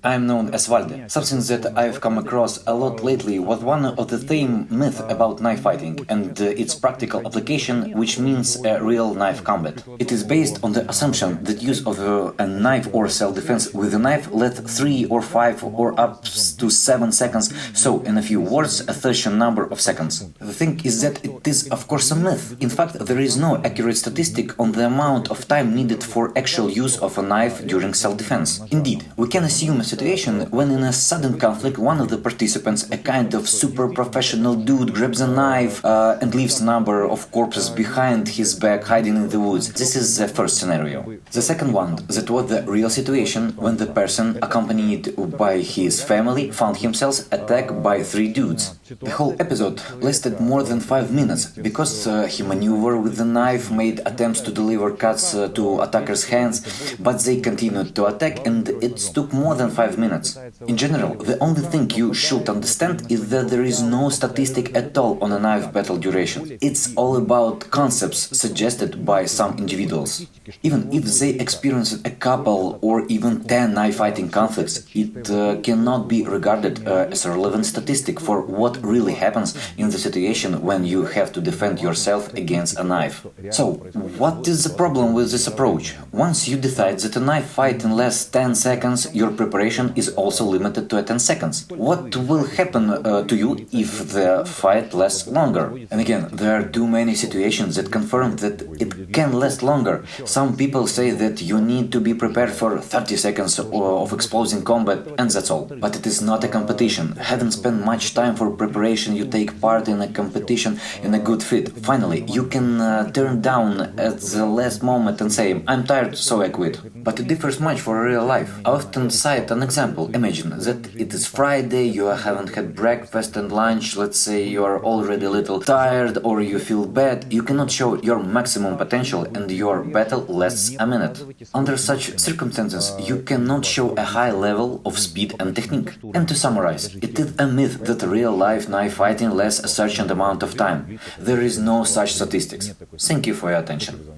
I am known as Valde. Something that I've come across a lot lately was one of the same myth about knife fighting and its practical application, which means a real knife combat. It is based on the assumption that use of a knife or self-defense with a knife lasts 3 or 5 or up to 7 seconds, so in a few words, a certain number of seconds. The thing is that it is of course a myth. In fact, there is no accurate statistic on the amount of time needed for actual use of a knife during self-defense. Indeed, we can assume a situation when in a sudden conflict one of the participants, a kind of super professional dude, grabs a knife and leaves a number of corpses behind his back hiding in the woods. This is the first scenario. The second one, that was the real situation when the person, accompanied by his family, found himself attacked by 3 dudes. The whole episode lasted more than 5 minutes because he maneuvered with the knife, made attempts to deliver cuts to attackers' hands, but they continued to attack and it took more than 5 minutes. In general, the only thing you should understand is that there is no statistic at all on a knife battle duration. It's all about concepts suggested by some individuals. Even if they experienced a couple or even 10 knife fighting conflicts, it cannot be regarded as a relevant statistic for what really happens in the situation when you have to defend yourself against a knife. So, what is the problem with this approach? Once you decide that a knife fight in less 10 seconds, your preparation is also limited to 10 seconds. What will happen to you if the fight lasts longer? And again, there are too many situations that confirm that it can last longer. Some people say that you need to be prepared for 30 seconds of explosive combat and that's all. But it is not a competition. Haven't spent much time for preparation, you take part in a competition in a good fit. Finally, you can turn down at the last moment and say, I'm tired, so I quit. But it differs much for real life. I often cite an example. Imagine that it is Friday, you haven't had breakfast and lunch, let's say you are already a little tired or you feel bad, you cannot show your maximum potential and your battle lasts a minute. Under such circumstances, you cannot show a high level of speed and technique. And to summarize, it is a myth that real-life knife fighting lasts a certain amount of time. There is no such statistics. Thank you for your attention.